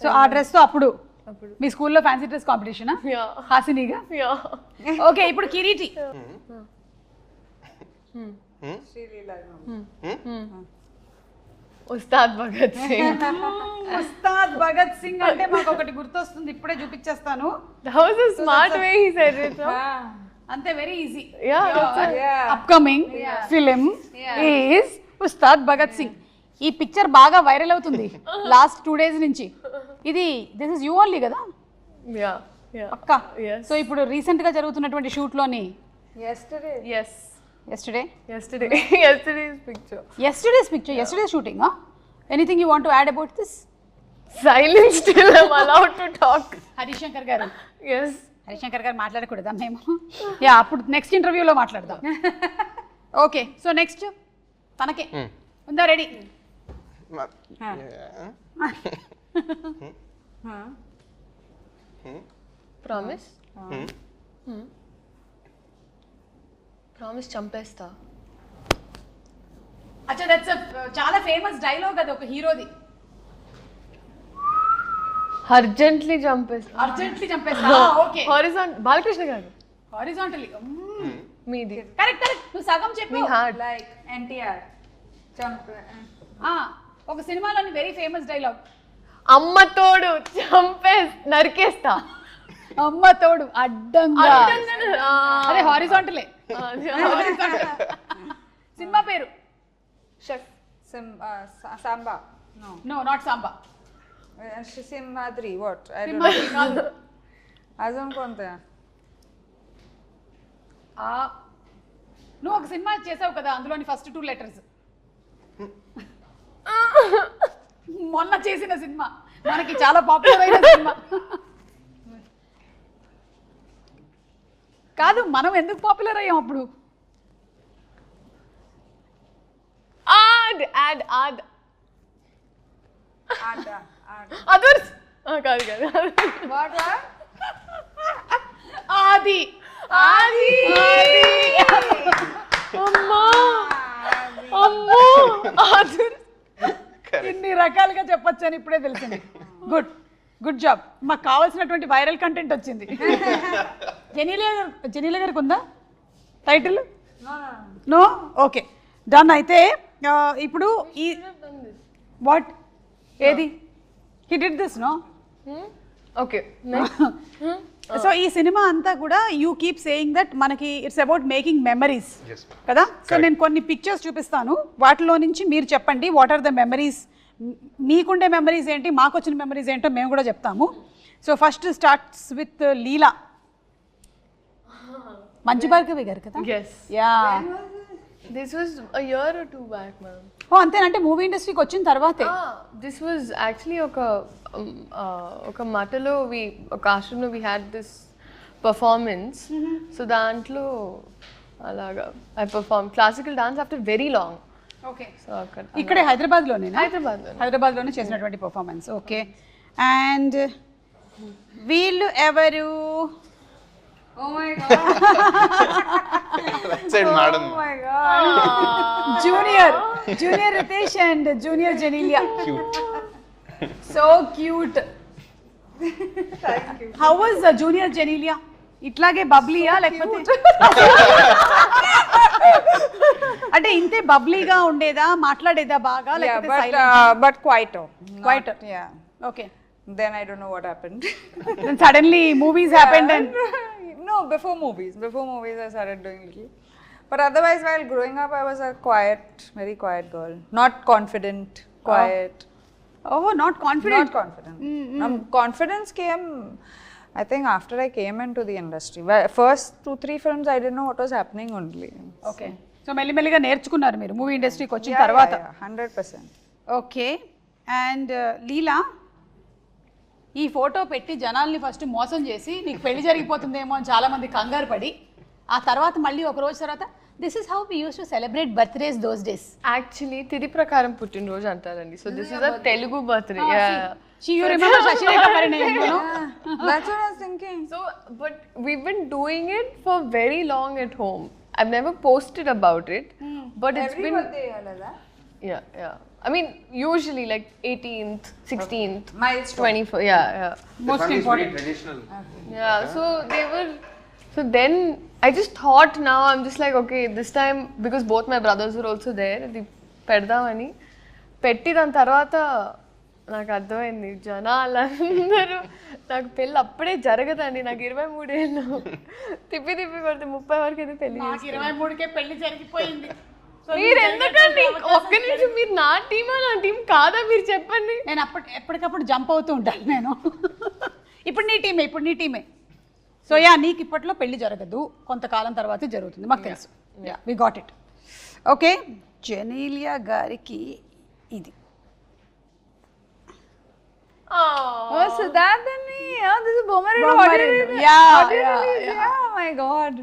So ఆ dress తో అప్పుడు మీ స్కూల్లో fancy dress competition Yeah. హాసినిగా. Yeah. Okay, ఇప్పుడు Kireeti. Srilila, no. Ustaad Bhagat Singh. Ustaad Bhagat Singh అంటే మాకు ఒకటి గుర్తొస్తుంది, ఇప్పుడే చూపించేస్తాను. That was a smart way he said it. No? అంతే, very easy. Yeah, that's it. Yeah. Upcoming film is Ustaad Bhagat Singh. ఈ పిక్చర్ బాగా వైరల్ అవుతుంది లాస్ట్ 2 days నుంచి. ఇది దిస్ ఇస్ యూ ఓన్లీ కదా Yeah, yeah. పక్కా? Yes. సో ఇప్పుడు రీసెంట్ గా జరుగుతున్నటువంటి షూట్ లోని Yesterday. Yes. Yesterday's picture. yesterday's shooting, huh? Anything you want to add about this? Silence till I'm allowed to talk. Harishankar గారు. Yes. Harishankar గారు మాట్లాడకూడదా మేము? Yeah, అప్పుడు next ఇంటర్వ్యూలో మాట్లాడదాం. ఓకే, సో నెక్స్ట్ తనకే ఉందా? రెడీ? Promise? Promise చంపేస్తా. అచ్చా, దట్స్ చాలా ఫేమస్ డైలాగ్ అది ఒక హీరోది. అర్జెంట్లీ చంపేస్తా. అర్జెంట్లీ చంపేస్తా. Okay, horizontal. Balakrishna garu. Horizontally. మీది. కరెక్ట్ కరెక్ట్, నువ్వు సగం చెప్పు. మీ హార్ట్. Like NTR. Jump. ఒక సినిమాలోని వెరీ ఫేమస్ డైలాగ్. అమ్మ తోడు నరికేస్తా. అమ్మ తోడు అడ్డంగా. అదే హారిజాంటలే. సినిమా పేరు? Chef. Samba. No. No, not Samba. Simhadri. What? I don't Simhadri know. కాదు. Azam konta? నువ్వు ఒక సినిమా చేసావు కదా, అందులోని ఫస్ట్ 2 letters. మొన్న చేసిన సినిమా, మనకి చాలా పాపులర్ అయిన సినిమా కాదు. మనం ఎందుకు పాపులర్ అయ్యాం అప్పుడు? Ad. Ada. Others. కాదు. What? ఆది. అమ్మా. అమ్మో. Others. ఇన్ని రకాలుగా చెప్పొచ్చు అని ఇప్పుడే తెలిసింది. Good job. మాకు కావాల్సినటువంటి వైరల్ కంటెంట్ వచ్చింది. జెనీలియా గారికి ఉందా టైటిల్? నో. ఓకే, డన్ అయితే ఇప్పుడు ఈ వాట్ ఏది he did this no okay so ఈ సినిమా అంతా కూడా యూ కీప్ సేయింగ్ దట్ మనకి ఇట్స్ అబౌట్ మేకింగ్ మెమరీస్ కదా. సో నేను కొన్ని పిక్చర్స్ చూపిస్తాను, వాటిలో నుంచి మీరు చెప్పండి వాట్ ఆర్ ద మెమరీస్, మీకుండే మెమరీస్ ఏంటి, మాకు వచ్చిన మెమరీస్ ఏంటో మేము కూడా చెప్తాము. So first starts with Leela, Manchu Bhargavi garu కదా. yes yeah this was a year or two back ma'am. ఓ అంతేనంటే మూవీ ఇండస్ట్రీకి వచ్చిన తర్వాతే. This was actually ఒక మటలో ఒక ఆశ్రమంలో we had this performance. So దాంట్లో అలాగా I performed classical dance after very long. Okay so అక్కడ ఇక్కడే హైదరాబాద్లోనే హైదరాబాద్లో చేసినటువంటి పర్ఫార్మెన్స్. ఓకే అండ్ వీళ్ళు ఎవరు? Madam junior Riteish and junior Genelia. So cute. How was junior Genelia? ఇట్లాగే బబ్లీయా లేకపోతే అంటే ఇంతే బబ్లీగా ఉండేదా, మాట్లాడేదా బాగా లేకపోతే but quieter. Quieter. Yeah. Okay Then I don't know what happened. then suddenly movies happened and No, before movies I started doing little. But otherwise, while growing up, I was a quiet, very quiet girl. Not confident, quiet. oh not confident. Not confident. Confidence came, I think, after I came into the industry. First 2-3 films, I didn't know what was happening only. Okay so మెల్లిమెల్లిగా నేర్చుకున్నారు మీరు movie ఇండస్ట్రీకి వచ్చిన తర్వాత. 100%. Okay and లీలా, ఈ photo పెట్టి జనాల్ని first మోసం చేసి నీకు పెళ్లి జరిగిపోతుందేమో అని చాలా మంది కంగారు పడి, ఆ తర్వాత మళ్ళీ ఒక రోజు తర్వాత this is how we use to celebrate birthdays those days. Actually తిది ప్రకారం పుట్టినరోజు అంటారండి. So this is a Telugu birthday. You remember Shashirekha Parinayam, you know? That's what I was thinking. So, but we've been doing it for very long at home. I've never posted about it, but it's been yeah. I mean, usually like 18th, 16th, Milestone. 24th. Yeah. Most important. Traditional. Yeah. So they were. So then I just thought now I'm just like okay this time because both my brothers were also there. The పెడదామని పెట్టి దాని తర్వాత నాకు అర్థమైంది జనాలందరూ నాకు పెళ్ళి అప్పుడే జరగదండి. నాకు 23 ఏళ్ళు తిప్పి కొడితే 30 వరకు అయితే పెళ్లి. 23కే పెళ్లి జరిగిపోయింది. మీరు ఎందుకండి ఒక్క నిమిషం, మీరు నా టీమా నా టీం కాదా మీరు చెప్పండి. నేను ఎప్పటికప్పుడు జంప్ అవుతూ ఉంటాను నేను. ఇప్పుడు నీ టీమే. సో యా నీకు ఇప్పట్లో పెళ్లి జరగదు, కొంతకాలం తర్వాతే జరుగుతుంది, మాకు తెలుసు. Yeah we got it. Okay Genelia గారికి ఇది. Oh, so that then this is Bommarillu. Bommarillu. Yeah. Oh my God.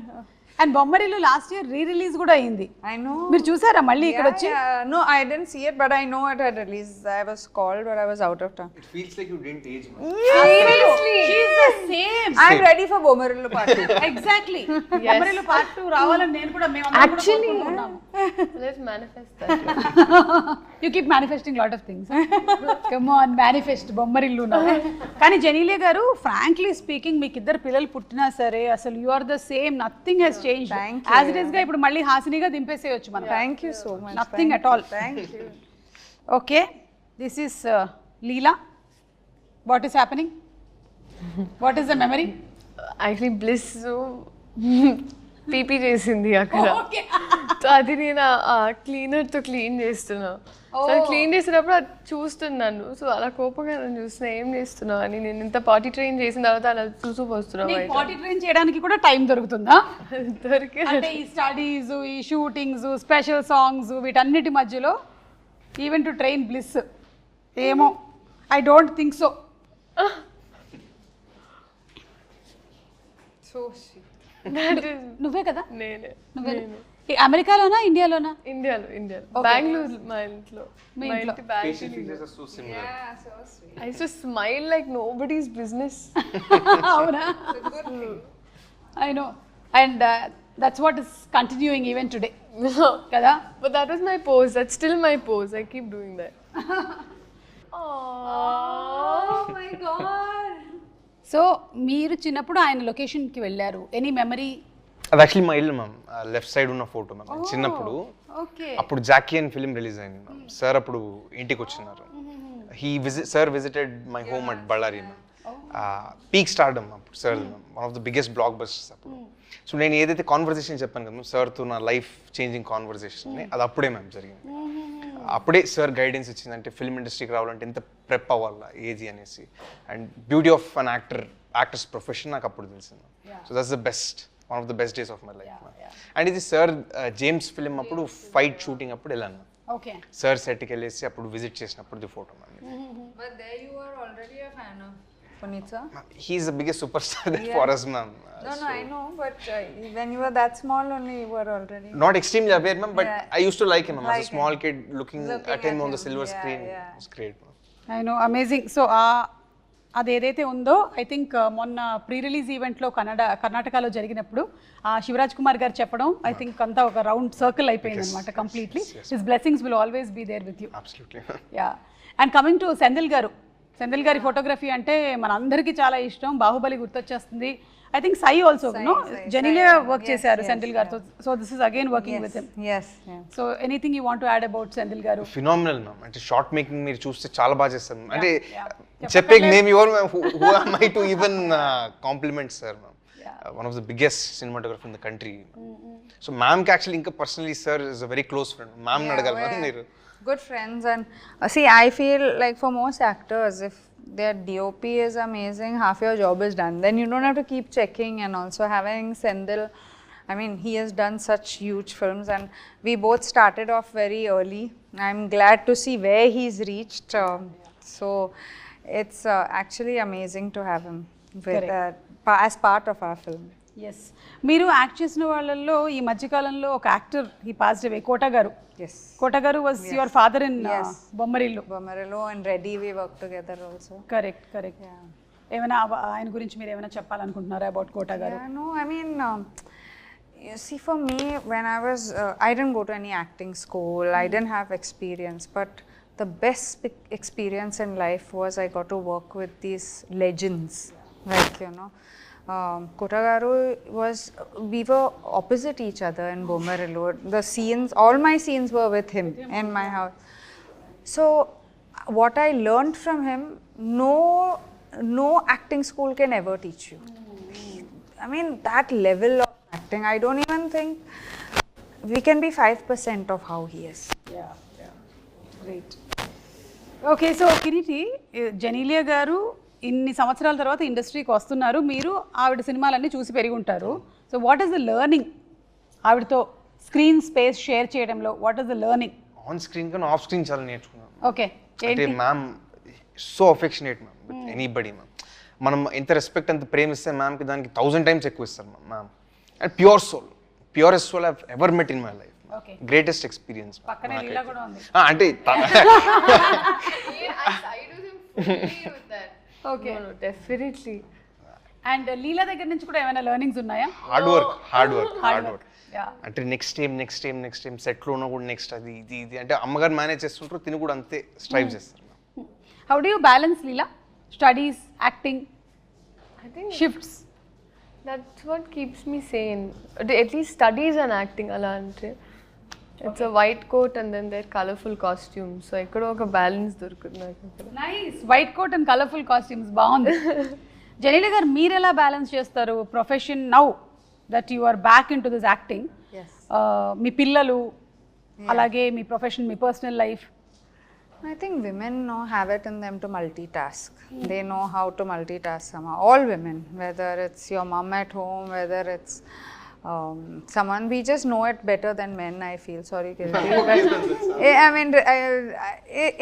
And Bommarillu last year release కూడా అయింది. I know. మీరు చూసారా మళ్ళీ ఇక్కడ వచ్చి? No, I didn't see it, but I know it had released. I was called, but I was out of town. It feels like you didn't age much. Seriously, she's the same. I'm ready for Bommarillu Part 2. Exactly. Bommarillu part 2 రావాలని నేను కూడా Actually, let's manifest that. You keep manifesting lot of things. Come on, manifest Bommarillu now. కానీ జెనీలియా గారు frankly speaking మీకు ఇద్దరు పిల్లలు పుట్టినా సరే అసలు you are the same, nothing has changed. As it is గా ఇప్పుడు మళ్ళీ హాసినిగా దింపేసేయొచ్చు మనం. Thank you so much. Nothing at all. Thank you. Okay, this is Leela. What is happening? What is the memory? Actually, Bliss PP చేసింది అక్కడ. So అది నేను క్లీనర్తో clean చేస్తున్నా. So clean చేసినప్పుడు అది చూస్తున్నాను. సో అలా కోపంగా నన్ను చూస్తున్నా, ఏం చేస్తున్నావు అని. నేను ఇంత పార్టీ ట్రైన్ చేసిన తర్వాత అలా చూస్తూ వస్తున్నావు. పార్టీ ట్రైన్ చేయడానికి కూడా టైం దొరుకుతుందా? దొరికి అంటే ఈ స్టడీస్, ఈ షూటింగ్స్, స్పెషల్ సాంగ్స్ వీటన్నిటి మధ్యలో ఈవెన్ టు ట్రైన్ బ్లిస్ ఏమో I don't think so. So sweet. నువ్వే కదా? నేనే. అమెరికాలోనా ఇండియాలోనా? ఇండియాలో బెంగళూరు. మా ఇంట్లో Facial features are so similar. Yeah, so sweet. I used to smile like nobody's business. అవునా? I know. And that's what is continuing even today. కదా? But that was my pose. That's still my pose. I keep doing that. Oh my God. So మీరు చిన్నప్పుడు ఆయన లొకేషన్కి వెళ్ళారు, any memory? అది actually మా ఇల్లు మ్యామ్, లెఫ్ట్ సైడ్ ఉన్న ఫోటో మ్యామ్ చిన్నప్పుడు. ఓకే అప్పుడు జాకీ అని ఫిలిం రిలీజ్ అయింది మ్యామ్. సార్ అప్పుడు ఇంటికి వచ్చినారు. Sir visited my home at Bellary ma'am. Peak stardom అప్పుడు sir one of the biggest blockbusters అప్పుడు. సో నేను ఏదైతే కాన్వర్సేషన్ చెప్పాను కదా మ్యామ్, సార్తో నా లైఫ్ చేంజింగ్ కాన్వర్సేషన్ అది అప్పుడే మ్యామ్ జరిగింది. అప్పుడే సార్ గైడెన్స్ ఇచ్చింది, అంటే ఫిల్మ్ ఇండస్ట్రీకి రావాలంటే ఎంత ప్రెప్ అవ్వాలా ఏది అనేసి, and beauty of an actors profession నాకు అప్పుడు తెలిసింది. So that's the best, one of the best days of my life. And ఇది సార్ జేమ్స్ ఫిలిం అప్పుడు ఫైట్ షూటింగ్ అప్పుడు వెళ్ళాను. ఓకే సార్ సెట్కి వెళ్ళేసి అప్పుడు విజిట్ చేసినప్పుడు the photo ma'am. But there you were already a fan of Puneet sir? He's the biggest superstar for us, ma'am. No, I know, but when you were that small only, you were already. Not extremely aware, ma'am, but Yeah. I used to like him, ma'am. As Like a small him. kid, looking at him on the silver screen, Yeah. it was great, ma'am. I know, amazing. So అది ఏదైతే ఉందో I think మొన్న pre release ఈవెంట్లో కర్ణాటకలో జరిగినప్పుడు శివరాజ్ కుమార్ గారు చెప్పడం I think అంతా ఒక రౌండ్ సర్కిల్ అయిపోయింది అనమాట completely. His blessings will always be there with you. Absolutely. Yeah. And coming to Senthil garu, Senthil గారి ఫోటోగ్రఫీ అంటే మన అందరికీ చాలా ఇష్టం. బాహుబలి గుర్తొచ్చేస్తుంది. I think Sye also no Genelia work చేశారు సెంధిల్ గారితో. So this is again working with him. Yes, yeah. So anything you want to add about Senthil garu? Phenomenal, ma'am. అంటే షార్ట్ మేకింగ్ మీరు చూస్తే చాలా బాగా చేస్తారు, ma'am. అంటే చెప్పే name your who am I to even compliment sir, ma'am. One of the biggest cinematographer in the country. So ma'am ki actually inka personally sir is a very close friend. Ma'am ni adagala ma'am మీరు. Good friends, and see, I feel like for most actors, if their DOP is amazing, half your job is done. Then you don't have to keep checking. And also having Sendil, I mean, he has done such huge films, and we both started off very early. I'm glad to see where he's reached. So it's actually amazing to have him with, as part of our film. Yes. మీరు act చేసిన వాళ్ళల్లో ఈ మధ్యకాలంలో ఒక actor ఈ passed away, కోట గారు. Yes. కోట గారు was your father in Bommarillu. Bomarillo and Reddy, we worked together also. Correct correct. ఏమైనా ఆయన గురించి మీరు ఏమైనా చెప్పాలనుకుంటున్నారా అబౌట్ కోట గారు? Yeah, no, I mean, you see, for me, when I was, I didn't go to any acting school, I didn't have experience, but the best experience in life was I got to work with these legends, like, you know, Kota Garu was, we were opposite each other in Bomarillo. The scenes, all my scenes were with him in my house. So what I learned from him, no acting school can ever teach you. I mean, that level of acting, I don't even think we can be 5% of how he is. Great. Okay, so Kireeti, Genelia గారు ఇన్ని సంవత్సరాల తర్వాత ఇండస్ట్రీకి వస్తున్నారు. మీరు ఆవిడ సినిమాలన్నీ చూసి పెరిగి ఉంటారు. So what is the learning ఆవిడతో స్క్రీన్ స్పేస్ షేర్ చేయడంలో? What is the learning? On screen కన్నా ఆఫ్ స్క్రీన్ చాలా నేర్చుకున్నాను. ఓకే, అంటే ma'am so affectionate ma'am with anybody ma'am. మనం ఎంత రెస్పెక్ట్ అంత ప్రేమిస్తే మ్యామ్కి దానికి 1000 times ఎక్కువ ఇస్తారు ma'am. And purest soul I ever met in my life. Greatest experience. పక్కనే లీలా కూడా ఉంది. అంటే ఓకే, డెఫినెట్లీ. అండ్ లీలా దగ్గర నుంచి కూడా ఏమైనా లెర్నింగ్స్ ఉన్నాయా? Hard work. అంటే నెక్స్ట్ టైం సెట్లో ఉన్న కూడా నెక్స్ట్ అది ఇది అంటే అమ్మగారు మేనేజ్ చేస్తుంటారు, తిని కూడా అంతే స్ట్రైవ్ చేస్తారు. How do you balance Leela studies, acting, I think shifts? that's what keeps me sane. At least studies and acting ala ante. It's a white coat and then they're colorful costumes. So ekkado oka balance dorukundi naku. Nice. White coat and colourful costumes బాగుంది. జెనీలియా గారు, మీరు ఎలా balance చేస్తారు profession now that you are back in to this acting? మీ పిల్లలు, అలాగే మీ profession, మీ personal life? I think women have it in them to multitask. They know how to multitask somehow. All women, whether it's your mom at home, whether it's someone, we just know it better than men, I feel. Sorry, Kirti. I mean,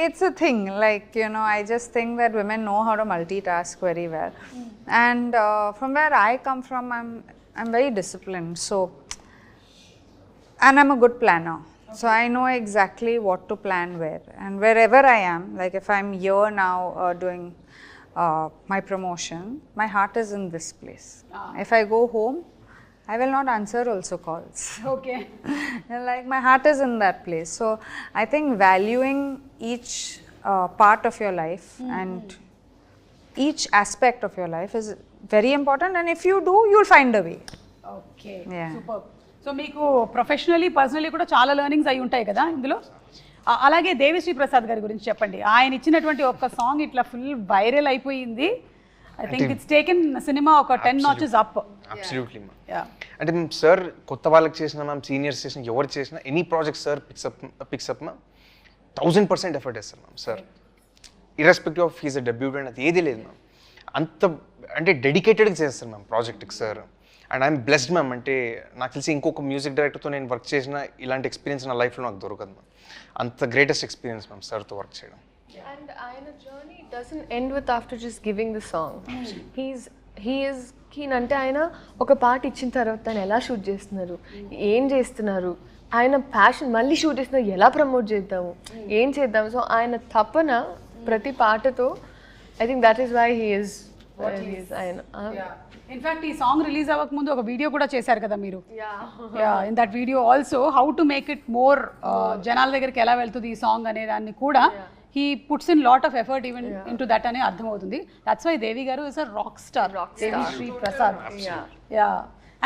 it's a thing. Like, you know, I just think that women know how to multitask very well. And from where I come from, I'm very disciplined. So, and I'm a good planner. So I know exactly what to plan where, and wherever I am, like if I'm here now doing my promotion, my heart is in this place. If I go home, I will not answer also calls. Okay. Like my heart is in that place. So I think valuing each part of your life and each aspect of your life is very important, and if you do, you'll find a way. Okay. Yeah. Superb. So మీకు professionally personally కూడా చాలా learnings అయి ఉంటాయి కదా ఇందులో. అలాగే దేవిశ్రీ ప్రసాద్ గారి గురించి చెప్పండి. ఆయన ఇచ్చినటువంటి ఒక్క సాంగ్ ఇట్లా ఫుల్ వైరల్ అయిపోయింది. I think it's taken cinema ఒక 10 notches అప్. Absolutely ma'am. అంటే మేము సార్ కొత్త వాళ్ళకి చేసిన మ్యామ్, సీనియర్స్ చేసిన ఎవరు చేసిన any project sir pick up ma'am 1000% effort వేస్తారు ma'am sir. Irrespective of he's a debutante అది ఏది లేదు మ్యామ్. అంత అంటే డెడికేటెడ్గా చేస్తారు మ్యామ్ ప్రాజెక్ట్కి sir. And I'm blessed ma'am. అంటే నాకు తెలిసి ఇంకొక మ్యూజిక్ డైరెక్టర్తో నేను వర్క్ చేసిన ఇలాంటి ఎక్స్పీరియన్స్ నా లైఫ్లో నాకు దొరకదు మ్యామ్. అంత గ్రేటెస్ట్ ఎక్స్పీరియన్స్ మ్యామ్ సార్తో వర్క్ చేయడం. And ఆయన journey doesn't end with after just giving the song. He is keen అంటే ఆయన ఒక పాట ఇచ్చిన తర్వాత ఆయన ఎలా షూట్ చేస్తున్నారు, ఏం చేస్తున్నారు, ఆయన ప్యాషన్ మళ్ళీ షూట్ చేస్తున్నారు, ఎలా ప్రమోట్ చేద్దాము, ఏం చేద్దాము. సో ఆయన తపన ప్రతి పాటతో I think that is why he is ఆయన. ఇన్ఫాక్ట్ ఈ సాంగ్ రిలీజ్ అవ్వక ముందు ఒక వీడియో కూడా చేశారు కదా మీరు. In that video also how to make it more జనాల దగ్గరికి ఎలా వెళ్తుంది ఈ సాంగ్ అనే దాన్ని కూడా he puts in lot of effort even in to that అనే అర్థమవుతుంది. దట్స్ వై దేవి గారు is a rock star. Devi Sri Prasad. Yeah.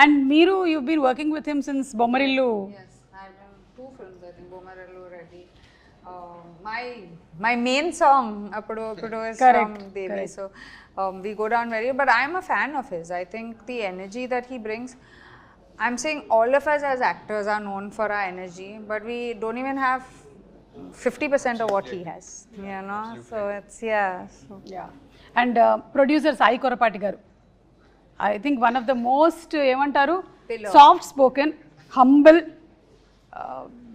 And మీరు you been working with him since Bommarillu. Yes, I've done 2 films, I think, Bomarallu Reddy. My main song, Appudu is from Devi, so we go down very, but I'm a fan of his. I think the energy that he brings, I'm saying all of us as actors are known for our energy, but we don't even have 50% of what he has, you know. So it's and producer Sai Korrapati garu, I think one of the most ఏమంటారు soft spoken, humble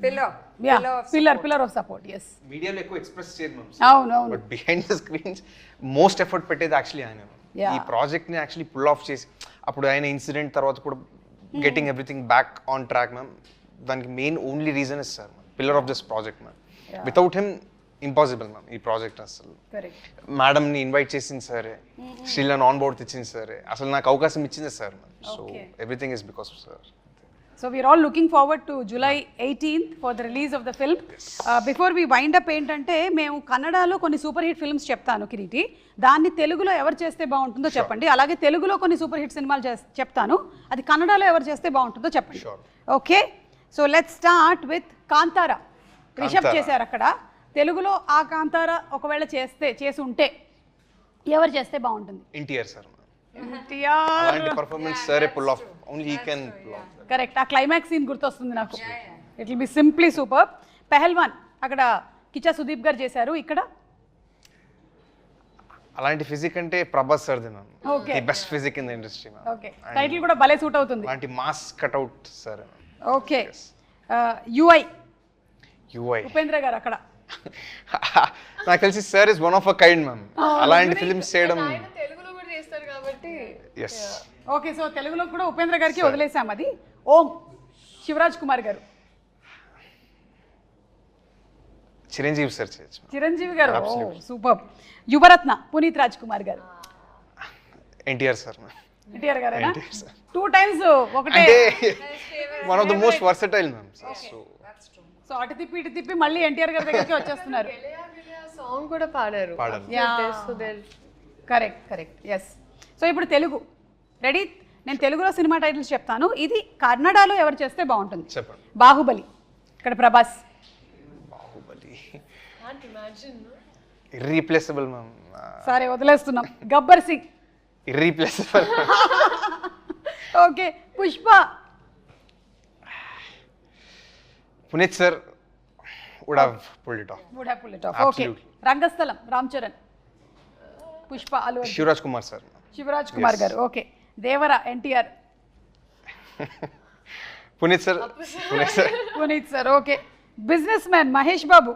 pillar of support. Yes, మీడియాలో ఎక్కువ express చేయరు ma'am. అవును. But behind the screens most effort పెట్టేది actually ఆయన. ఈ ప్రాజెక్ట్ని actually pull off చేసి అప్పుడు ఆయన ఇన్సిడెంట్ తర్వాత కూడా getting everything back on track ma'am. దానికి main only reason is sir pillar of this project ma'am. Without him impossible ma'am ఈ ప్రాజెక్ట్. అసలు మేడంని ఇన్వైట్ చేసింది సరే, శ్రీలను ఆన్ బోర్డ్ తెచ్చింది సరే, అసలు నాకు అవకాశం ఇచ్చింది sir ma'am. So everything is because of sir. So we are all looking forward to July 18th for the release of the film. Before we wind up ఏంటంటే మేము కన్నడలో కొన్ని సూపర్ హిట్ ఫిల్మ్స్ చెప్తాను కిరీటి, దాన్ని తెలుగులో ఎవరు చేస్తే బాగుంటుందో చెప్పండి. అలాగే తెలుగులో కొన్ని సూపర్ హిట్ సినిమాలు చెప్తాను, అది కన్నడలో ఎవరు చేస్తే బాగుంటుందో చెప్పండి. Okay, so let's start with Kantara. Rishab చేశారు అక్కడ. తెలుగులో ఆ కాంతారా ఒకవేళ చేసి ఉంటే ఎవరు చేస్తే బాగుంటుంది? ఎన్టీఆర్ సార్. ఎన్టీఆర్ అలాంటి పర్ఫార్మెన్స్ సరే pull off only he can pull off. Correct, ఆ క్లైమాక్స్ సీన్ గుర్తొస్తుంది నాకు. It will be simply super. Pailwaan అక్కడ కిచ్చా సుదీప్ గారు చేశారు, ఇక్కడ అలాంటి ఫిజిక్ అంటే ప్రభాస్ సార్ది మ్యామ్. The best physique in the industry ma'am. Okay, title కూడా భలే సూట్ అవుతుంది. అలాంటి mass cutout sir. Okay, UI Upendra garu అక్కడ. నాకు తెలిసి sir is one of a kind ma'am. అలాంటి ఫిల్మ్స్ చేయడం తెలుగులో కూడా చేస్తారు కాబట్టి. ఎస్. ఓకే, సో తెలుగులో కూడా ఉపేంద్ర గారికి వదిలేసాం అది. ఓం శివరాజ్ కుమార్ గారు. చిరంజీవి సార్ చేయొచ్చు. చిరంజీవి గారు సూపర్. యువరత్న పునీత్ రాజ్ కుమార్ గారు. ఎన్టీఆర్ సార్. ఎన్టీఆర్ గారేనా? 2 times ఒకటే. One of the most versatile ma'am. So అటు తిప్పి ఇటు తిప్పి మళ్ళీ ఎన్టీఆర్ గారి దగ్గరికి వచ్చేస్తున్నారు. సాంగ్ కూడా పాడారు. కరెక్ట్. ఎస్. సో ఇప్పుడు తెలుగు రెడీ. నేను తెలుగులో సినిమా టైటిల్స్ చెప్తాను, ఇది కన్నడలో ఎవరు చేస్తే బాగుంటుంది? చెప్పండి. బాహుబలి, ఇక్కడ ప్రభాస్. Baahubali irreplaceable ma'am. సరే వదిలేస్తున్నాం. Gabbar Singh. Irreplaceable. Okay, Pushpa. Puneeth sir would have pulled it off. Okay, Rangasthalam Ram Charan. Pushpa Allu Arjun. Shivaraj Kumar sir. Shivaraj Kumar garu. Okay, Devara NTR. Puneeth sir. Puneeth sir. Okay, business man Mahesh Babu.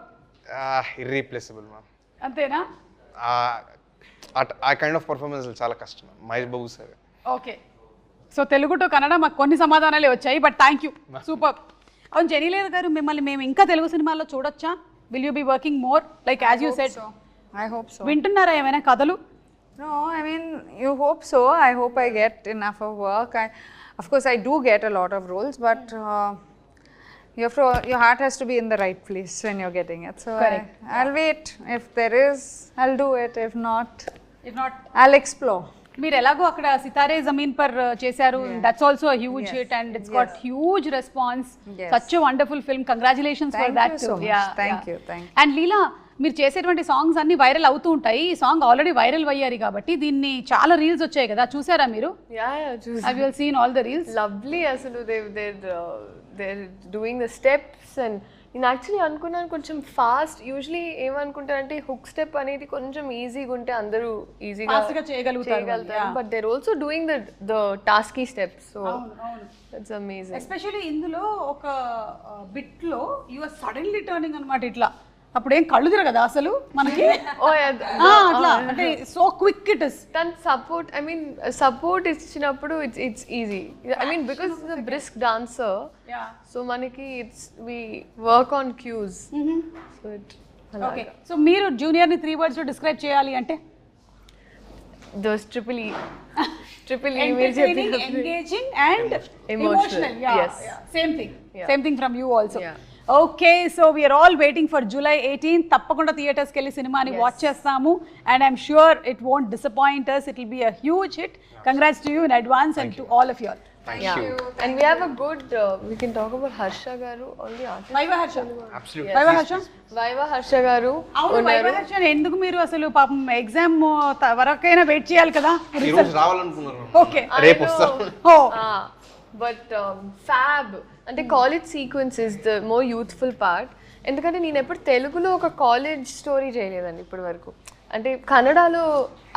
Irreplaceable ma'am. అంతేనా? ఆ కైండ్ ఆఫ్ పర్ఫార్మెన్స్ చాలా కష్టం Mahesh Babu sir. Okay, so Telugu to Kannada మాకు కొన్ని సమాధానాలే వచ్చాయి, బట్ థ్యాంక్ యూ, సూపర్. అవును, జెనీలేర్ గారు, మిమ్మల్ని మేము ఇంకా తెలుగు సినిమాల్లో చూడొచ్చా? Will you be working more like as you said? I hope so. వింటున్నారా ఏమైనా కథలు? No, I mean, you hope so. I hope I get enough of work. Of course, I do get a lot of roles, but your heart has to be in the right place when you're getting it. So Correct. I'll wait. If there is, I'll do it. If not, If not, I'll explore. మీరు ఎలాగో అక్కడ సితారే జమీన్ పర్ చేశారు, that's also huge hit and it's got huge response. Such a wonderful film, congratulations for that. Thank you. And Leela, మీరు చేసేటువంటి songs అన్ని viral అవుతూ ఉంటాయి. ఈ సాంగ్ ఆల్రెడీ వైరల్ అయ్యారు కాబట్టి దీన్ని చాలా రీల్స్ వచ్చాయి కదా, చూసారా మీరు? Have you seen all the reels? Lovely అసలు they're doing the steps and నేను యాక్చువల్లీ అనుకున్నాను కొంచెం ఫాస్ట్. యూజువలీ ఏమనుకుంటారంటే హుక్ స్టెప్ అనేది కొంచెం ఈజీగా ఉంటే అందరూ ఈజీగా చేయగలుగుతారు, but there also doing the tasky steps. So that's amazing. Especially ఇందులో ఒక బిట్ లో యు ఆర్ సడన్లీ టర్నింగ్ అన్నమాట ఇట్లా, అప్పుడు ఏం కళ్ళు తిరగదా అసలు మనకి? అట్లా అంటే సో క్విక్ ఇట్ ఇస్. దాని సపోర్ట్, ఐ మీన్ సపోర్ట్ ఇచ్చినప్పుడు it's easy. I mean because it's a brisk dancer, so మనకి it's we work on cues. So it okay. So మీరు జూనియర్ ని 3 words లో డిస్క్రైబ్ చేయాలి అంటే? Those triple E Entertaining, engaging and emotional. Yes. Same thing from you also. Okay, so we are all waiting for July 18th. తప్పకుండా థియేటర్స్కి వెళ్ళి సినిమాని watch చేస్తాము and I'm sure it won't disappoint us. It will be a huge hit. Congrats to you in advance and to all of you all. Thank you. And we have a good we can talk about Harsha garu, all the artists. Vaiva Harsha. Absolutely. Vaiva Harsha. Vaiva Harsha garu అవును, Vaiva Harsha ఎందుకు మీరు అసలు పాపం exam వరకైనా wait చేయాలి కదా? ఈ రోజు రావాలనుకున్నారు. ఓకే, రేపు వస్తారు. బట్ ఫ్యాబ్ అంటే college sequence is the more youthful part. ఎందుకంటే నేను ఎప్పుడు తెలుగులో ఒక కాలేజ్ స్టోరీ చేయలేదండి ఇప్పటి వరకు. అంటే కన్నడలో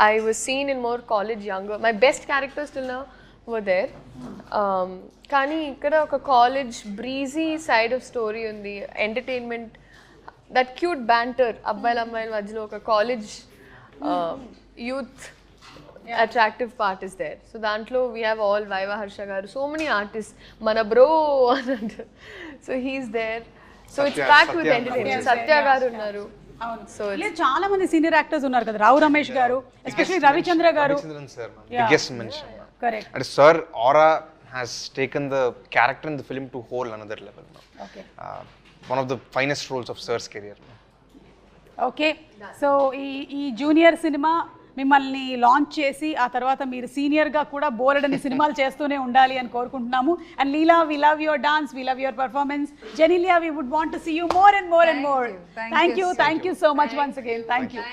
I was seen in more college younger, my best characters till now were there. కానీ ఇక్కడ ఒక college breezy side of story ఉంది, ఎంటర్టైన్మెంట్, దట్ క్యూట్ బ్యాంటర్ అబ్బాయిల అమ్మాయిల మధ్యలో ఒక college youth attractive part is there. So dantlo we have all Vaiva Harsha garu, so many artists, mana bro so he's there. So it's packed with entertainment. Satya garu unnaru. So చాలా మంది senior actors ఉన్నారు కదా, రావు రమేష్ గారు, especially Ravichandra గారు. Biggest mention. Correct. And sir aura has taken the character in the film to whole another level now. Okay. One of the finest roles of sir's career. Okay, so ఈ junior cinema మిమ్మల్ని launch చేసి ఆ తర్వాత మీరు సీనియర్గా కూడా బోలెడని సినిమాలు చేస్తూనే ఉండాలి అని కోరుకుంటున్నాము. And Leela, we love your dance, we love your performance. Genelia, we would want to see you more and more and more. Thank you so much once again. Thank you.